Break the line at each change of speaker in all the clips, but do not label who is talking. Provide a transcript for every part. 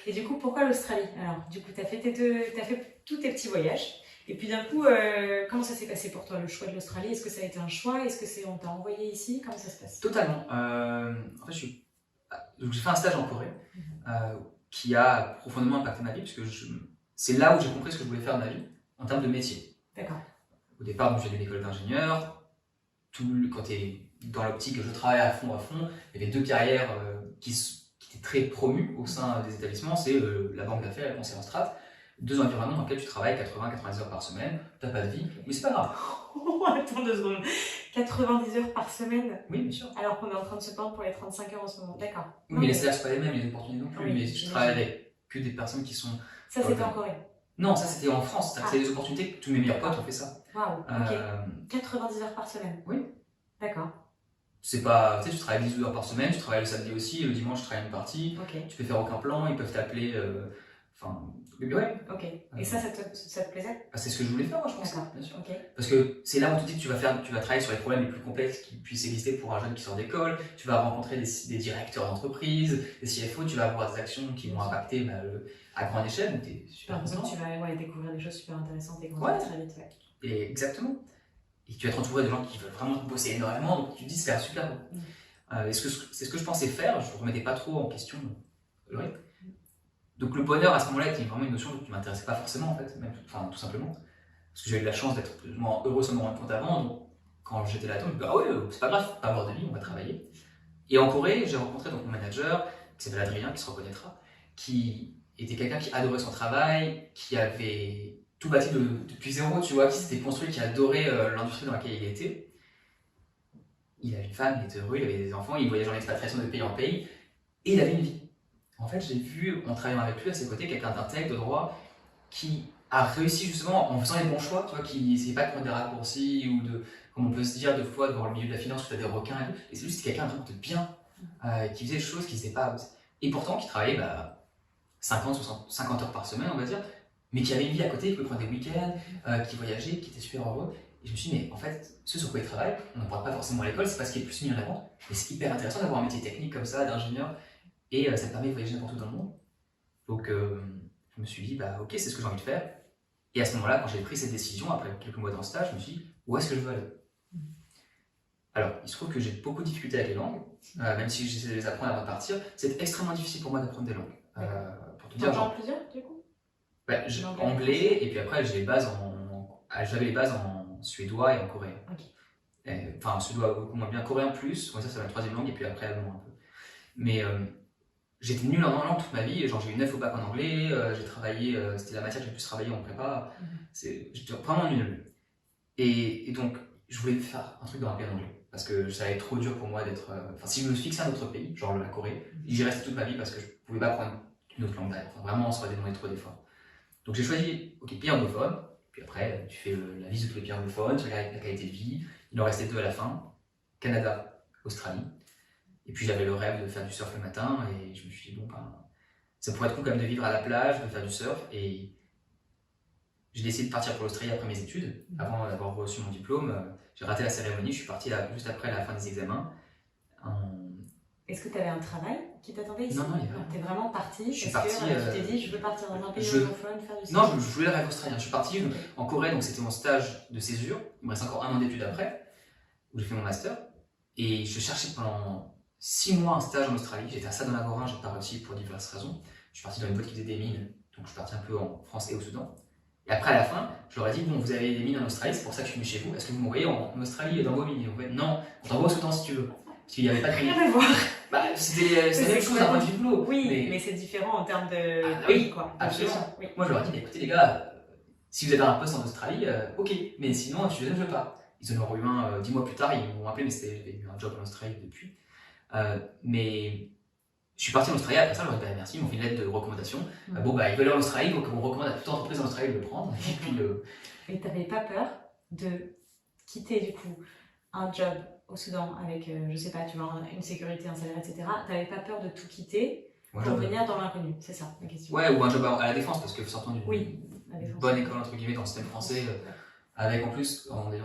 Et du coup, pourquoi l'Australie? Alors, du coup, t'as fait tous tes petits voyages. Et puis d'un coup, comment ça s'est passé pour toi, le choix de l'Australie? Est-ce que ça a été un choix? Est-ce que on t'a envoyé ici? Comment ça se passe?
Totalement. En fait, donc j'ai fait un stage en Corée
Mhm.
qui a profondément impacté ma vie, puisque c'est là où j'ai compris ce que je voulais faire de ma vie en termes de métier.
D'accord.
Au départ, donc, j'ai fait une école d'ingénieur. Quand tu es dans l'optique, je travaille à fond, il y avait deux carrières qui étaient très promues au sein des établissements, c'est la banque d'affaires et le conseil en strat. Deux environnements dans lesquels tu travailles 80-90 heures par semaine, tu n'as pas de vie, mais c'est pas grave.
Oh, attends 2 secondes. 90 heures par semaine?
Oui, bien sûr.
Alors qu'on est en train de se plaindre pour les 35 heures en ce moment. D'accord.
Oui, mais les salaires ne sont pas les mêmes, les opportunités non plus,
Oui,
mais je travaille avec que des personnes qui sont...
Ça, c'était en Corée?
Non, ça c'était en France, c'est des opportunités que tous mes meilleurs potes ont fait ça.
Waouh, ok. 90 heures par semaine?
Oui.
D'accord.
C'est pas, tu sais, tu travailles 10 heures par semaine, tu travailles le samedi aussi, le dimanche, tu travailles une partie, tu peux faire aucun plan, ils peuvent t'appeler, enfin, ouais.
Ok. Et ça te plaisait?
C'est ce que je voulais faire, moi, je pense.
D'accord.
Bien sûr.
Okay.
Parce que c'est là où tu te dis que tu vas travailler sur les problèmes les plus complexes qui puissent exister pour un jeune qui sort d'école, tu vas rencontrer des directeurs d'entreprise, des CFO, tu vas avoir des actions qui vont impacter à grande échelle, donc t'es super content.
Tu vas découvrir des choses super intéressantes et grandir très vite. Ouais.
Et exactement. Et tu vas te retrouver des gens qui veulent vraiment bosser énormément, donc tu te dis c'est super bon. C'est ce que je pensais faire, je ne remettais pas trop en question le rythme. Donc le bonheur à ce moment-là était vraiment une notion qui ne m'intéressait pas forcément en fait, même, enfin, tout simplement. Parce que j'avais eu la chance d'être plus ou moins heureux sans me rendre compte avant, donc quand j'étais là-dedans, je me disais ah ouais, c'est pas grave, pas avoir de vie, on va travailler. Et en Corée, j'ai rencontré donc mon manager, qui s'appelle Adrien, qui se reconnaîtra, qui était quelqu'un qui adorait son travail, qui avait tout bâti depuis zéro, tu vois, qui s'était construit, qui adorait l'industrie dans laquelle il était. Il avait une femme, il était heureux, il avait des enfants, il voyageait en expatriation de pays en pays, et il avait une vie. En fait, j'ai vu, en travaillant avec lui à ses côtés, quelqu'un d'intègre, de droit, qui a réussi justement en faisant les bons choix, tu vois, qui n'essayait pas de prendre des raccourcis ou de, comme on peut se dire, de fois dans le milieu de la finance où tu as des requins et tout. Et c'est juste quelqu'un de bien, qui faisait des choses qui n'étaient pas. Et pourtant, qui travaillait 50 heures par semaine, on va dire, mais qui avait une vie à côté, qui pouvait prendre des week-ends, qui voyageait, qui était super heureux. Et je me suis dit, mais en fait, ce sur quoi il travaille, on n'en parle pas forcément à l'école, c'est pas ce qui est le plus mis en avant. Mais c'est hyper intéressant d'avoir un métier technique comme ça, d'ingénieur, et ça te permet de voyager n'importe où dans le monde. Donc, je me suis dit, bah ok, c'est ce que j'ai envie de faire. Et à ce moment-là, quand j'ai pris cette décision, après quelques mois dans le stage, je me suis dit, où est-ce que je veux aller? Alors, il se trouve que j'ai beaucoup de difficultés avec les langues, même si j'essaie de les apprendre avant de partir. C'est extrêmement difficile pour moi d'apprendre des langues. Pour te dire,
genre plusieurs, du coup?
Anglais, et puis après, j'avais les bases en suédois et en coréen. Enfin, en suédois beaucoup moins bien, coréen plus, ça c'est ma troisième langue, et puis après allemand un peu. Mais j'étais nul en langue toute ma vie, genre j'ai eu 9 au bac en anglais, j'ai travaillé, c'était la matière que j'ai pu travailler en prépa, j'étais vraiment nul. Et donc, je voulais faire un truc dans un pays en anglais, parce que ça allait être trop dur pour moi d'être... Enfin, si je me fixais un autre pays, genre la Corée, j'y restais toute ma vie parce que je pouvais pas prendre une autre langue derrière. Enfin, vraiment, ça aurait demandé trop d'efforts. Donc j'ai choisi, ok, pays anglophone, puis après, tu fais la liste de tous les pays anglophones, tu regardes la qualité de vie, il en restait 2 à la fin, Canada, Australie. Et puis j'avais le rêve de faire du surf le matin, et je me suis dit, bon, ben, ça pourrait être cool quand même de vivre à la plage, de faire du surf, et j'ai décidé de partir pour l'Australie après mes études. Avant d'avoir reçu mon diplôme, j'ai raté la cérémonie, je suis parti juste après la fin des examens.
Est-ce que tu avais un travail qui t'attendait ici?
Non, il y avait...
T'es vraiment parti
je suis parti,
que tu t'es dit, je veux partir dans un pays anglophone, faire du surf?
Non, je voulais le rêve australien. Je suis parti en Corée, donc c'était mon stage de césure. Il me reste encore 1 an d'études après, où j'ai fait mon master. Et je cherchais pendant 6 mois un stage en Australie. J'étais à Sadon-la-Gorin, j'ai pas réussi pour diverses raisons. Je suis parti dans une boîte qui faisait des mines, donc je suis parti un peu en France et au Soudan. Et après, à la fin, je leur ai dit, bon, vous avez des mines en Australie, c'est pour ça que je suis venu chez vous. Est-ce que vous m'envoyez en Australie dans vos mines? Et en fait, non, on t'envoie au Soudan si tu veux. Parce qu'il n'y avait pas de mines.
Rien à voir.
C'était la même chose d'un point de vue boulot.
Oui, mais c'est différent en termes de...
oui, quoi. Absolument. Oui. Moi, je leur ai dit, écoutez les gars, si vous avez un poste en Australie, ok, mais sinon, je ne veux pas. Ils en ont eu un 10 mois plus tard, ils m'ont appelé, mais j'avais eu un job en Australie depuis. Mais je suis parti en Australie, après ça, je leur ai dit, merci, ils m'ont fait une lettre de recommandation. Ils veulent aller en Australie, donc on recommande à toute entreprise en Australie de le prendre. Et puis,
et t'avais pas peur de quitter, du coup, un job au Soudan avec, je sais pas, tu vois, une sécurité, un salaire, etc. T'avais pas peur de tout quitter pour venir dans l'inconnu? C'est ça, la question.
Ouais, ou un job à la défense, parce que sortant d'une bonne école, entre guillemets, dans le système français, avec en plus, en ayant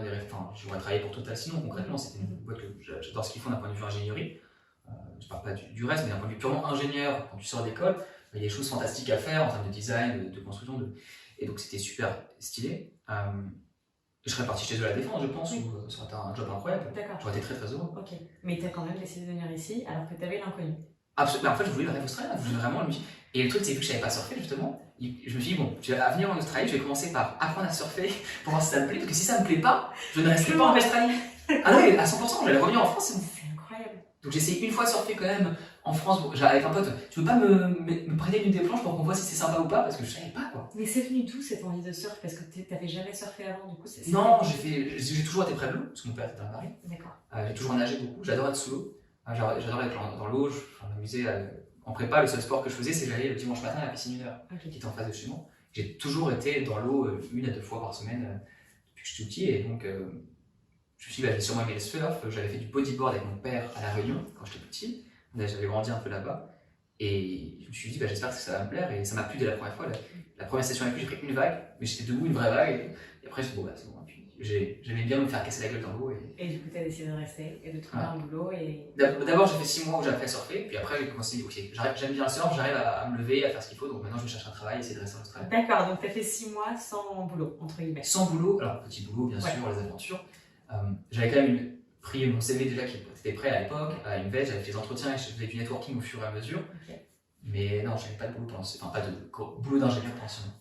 j'aurais travaillé pour Total sinon, concrètement, c'était une boîte que j'adore ce qu'ils font d'un point de vue ingénierie. Je parle pas du reste, mais d'un point de vue purement ingénieur, quand tu sors d'école, Il y a des choses fantastiques à faire en termes de design, de construction, et donc c'était super stylé. Je serais parti chez eux à la Défense, je pense,
Oui.
où ça aurait été un job incroyable.
D'accord.
J'aurais été très très heureux.
Ok. Mais tu as quand même décidé de venir ici alors que tu avais l'inconnu.
Absolument. En fait, je voulais le rêve australien. Je voulais vraiment lui. Et le truc, c'est que je savais pas surfer, justement. Je me suis dit, bon, je vais venir en Australie, je vais commencer par apprendre à surfer pour voir si ça me plaît. Parce que si ça me plaît pas, je ne resterai pas en Australie. Ah non, mais à 100%, j'allais revenir en France.
C'est incroyable.
Donc j'ai essayé une fois de surfer quand même en France avec un pote. Tu veux pas me prêter une des planches pour qu'on voit si c'est sympa ou pas? Parce que je savais pas quoi.
Mais c'est venu d'où cette envie de surf? Parce que t'avais jamais surfé avant, du coup
Non, j'ai toujours été près de l'eau, parce que mon père était dans Paris.
D'accord.
J'ai toujours nagé beaucoup, j'adore être sous l'eau. J'adore être dans l'eau, je m'amusais en prépa. Le seul sport que je faisais, c'est j'allais le dimanche matin à la piscine 1 heure, qui était en face de chez moi. J'ai toujours été dans l'eau 1 à 2 fois par semaine depuis que je suis tout petit, et donc je me suis dit, bah, j'ai sûrement aimé le surf. J'avais fait du bodyboard avec mon père à La Réunion quand j'étais petit. J'avais grandi un peu là-bas. Et je me suis dit, bah, j'espère que ça va me plaire. Et ça m'a plu dès la première fois. La première session avec lui, j'ai pris une vague, mais j'étais debout, une vraie vague. Et après, je me suis dit, bon, bah, c'est bon. J'aimais bien me faire casser la gueule dans l'eau.
Et du coup, tu as décidé de rester et de trouver un boulot.
D'abord, j'ai fait 6 mois où j'ai appris à surfer. Puis après, j'ai commencé à dire, ok, j'aime bien le surf, j'arrive à me lever, à faire ce qu'il faut. Donc maintenant, je cherche un travail et essayer de rester en Australie.
D'accord, donc tu as fait 6 mois sans boulot, entre guillemets.
Sans boulot, alors petit boulot, bien sûr, les aventures. J'avais quand même pris mon CV déjà qui était prêt à l'époque, à une veille, j'avais fait des entretiens et je faisais du networking au fur et à mesure.
Okay.
Mais non, j'avais pas de boulot pendant pas de boulot d'ingénieur pendant 6 mois.